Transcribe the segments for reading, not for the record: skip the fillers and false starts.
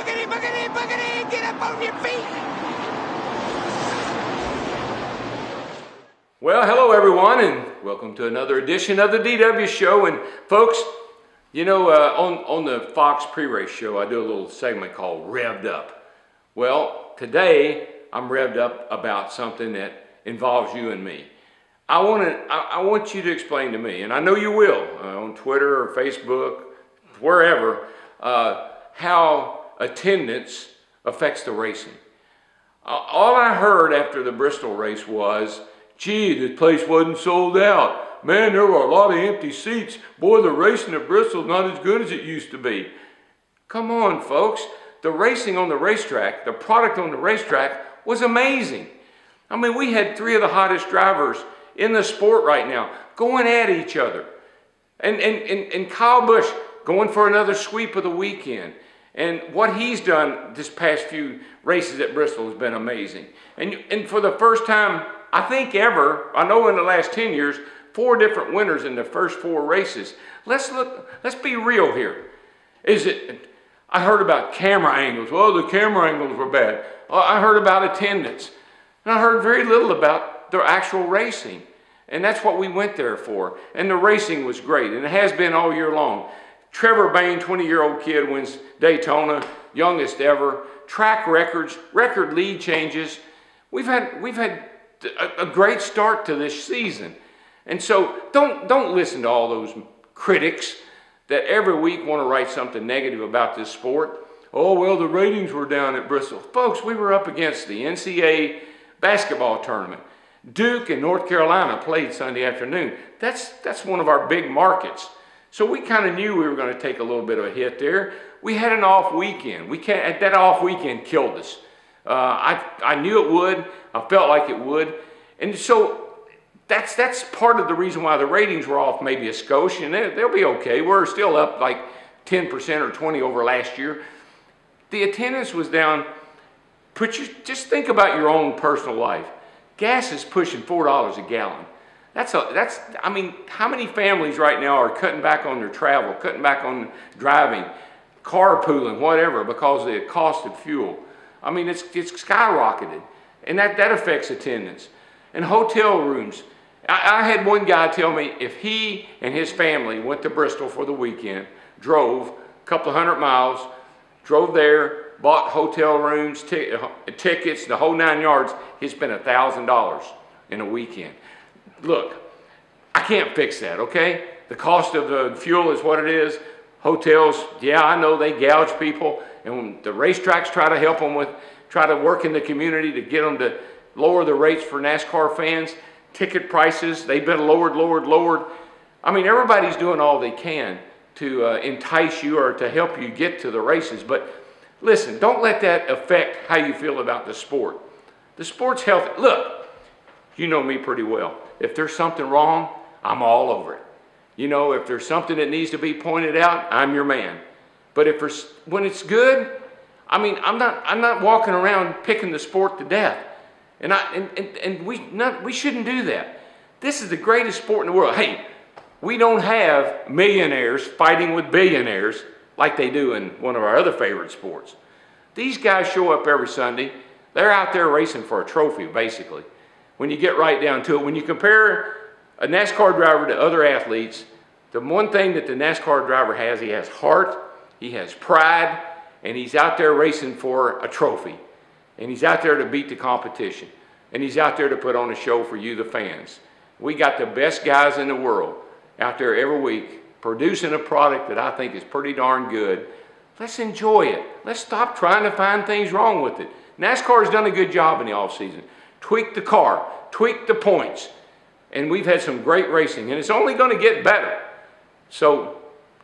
boogity, boogity, boogity, get up on your feet. Well, hello everyone, and welcome to another edition of the DW Show. And folks, you know, on the Fox pre-race show, I do a little segment called Revved Up. Well, today I'm revved up about something that involves you and me. I want you to explain to me, and I know you will, on Twitter or Facebook, wherever, how attendance affects the racing. All I heard after the Bristol race was, gee, the place wasn't sold out. Man, there were a lot of empty seats. Boy, the racing at Bristol's not as good as it used to be. Come on, folks. The racing on the racetrack, the product on the racetrack was amazing. I mean, we had three of the hottest drivers in the sport right now going at each other. And Kyle Busch going for another sweep of the weekend. And what he's done this past few races at Bristol has been amazing. And for the first time, I think ever, I know in the last 10 years, 4 different winners in the first 4 races. Let's be real here. I heard about camera angles. Well, the camera angles were bad. I heard about attendance. And I heard very little about the actual racing. And that's what we went there for. And the racing was great, and it has been all year long. Trevor Bayne, 20-year-old kid, wins Daytona, youngest ever. Track records, record lead changes. We've had a great start to this season. And so don't listen to all those critics that every week want to write something negative about this sport. Oh, well, the ratings were down at Bristol. Folks, we were up against the NCAA basketball tournament. Duke and North Carolina played Sunday afternoon. That's one of our big markets. So we kind of knew we were going to take a little bit of a hit there. We had an off weekend. That off weekend killed us. I knew it would. I felt like it would. And so that's part of the reason why the ratings were off maybe a skosh, and they'll be okay. We're still up like 10% or 20% over last year. The attendance was down. Just think about your own personal life. Gas is pushing $4 a gallon. I mean, how many families right now are cutting back on their travel, cutting back on driving, carpooling, whatever, because of the cost of fuel? I mean, it's skyrocketed, and that affects attendance. And hotel rooms. I had one guy tell me if he and his family went to Bristol for the weekend, drove a couple of 100 miles, drove there, bought hotel rooms, tickets, the whole 9 yards, he spent $1,000 in a weekend. Look, I can't fix that, okay? The cost of the fuel is what it is. Hotels, yeah, I know they gouge people, and when the racetracks try to help them try to work in the community to get them to lower the rates for NASCAR fans. Ticket prices, they've been lowered. I mean, everybody's doing all they can to entice you or to help you get to the races. But listen, don't let that affect how you feel about the sport. The sport's healthy. Look, you know me pretty well. If there's something wrong, I'm all over it. You know, if there's something that needs to be pointed out, I'm your man. But when it's good, I mean, I'm not walking around picking the sport to death. And we shouldn't do that. This is the greatest sport in the world. Hey, we don't have millionaires fighting with billionaires like they do in one of our other favorite sports. These guys show up every Sunday. They're out there racing for a trophy, basically. When you get right down to it, when you compare a NASCAR driver to other athletes, the one thing that the NASCAR driver has, he has heart, he has pride, and he's out there racing for a trophy. And he's out there to beat the competition. And he's out there to put on a show for you, the fans. We got the best guys in the world out there every week producing a product that I think is pretty darn good. Let's enjoy it. Let's stop trying to find things wrong with it. NASCAR has done a good job in the offseason. Tweak the car, tweak the points. And we've had some great racing, and it's only going to get better. So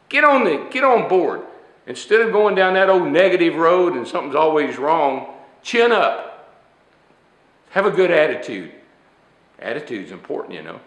get on board. Instead of going down that old negative road and something's always wrong, chin up. Have a good attitude. Attitude's important, you know.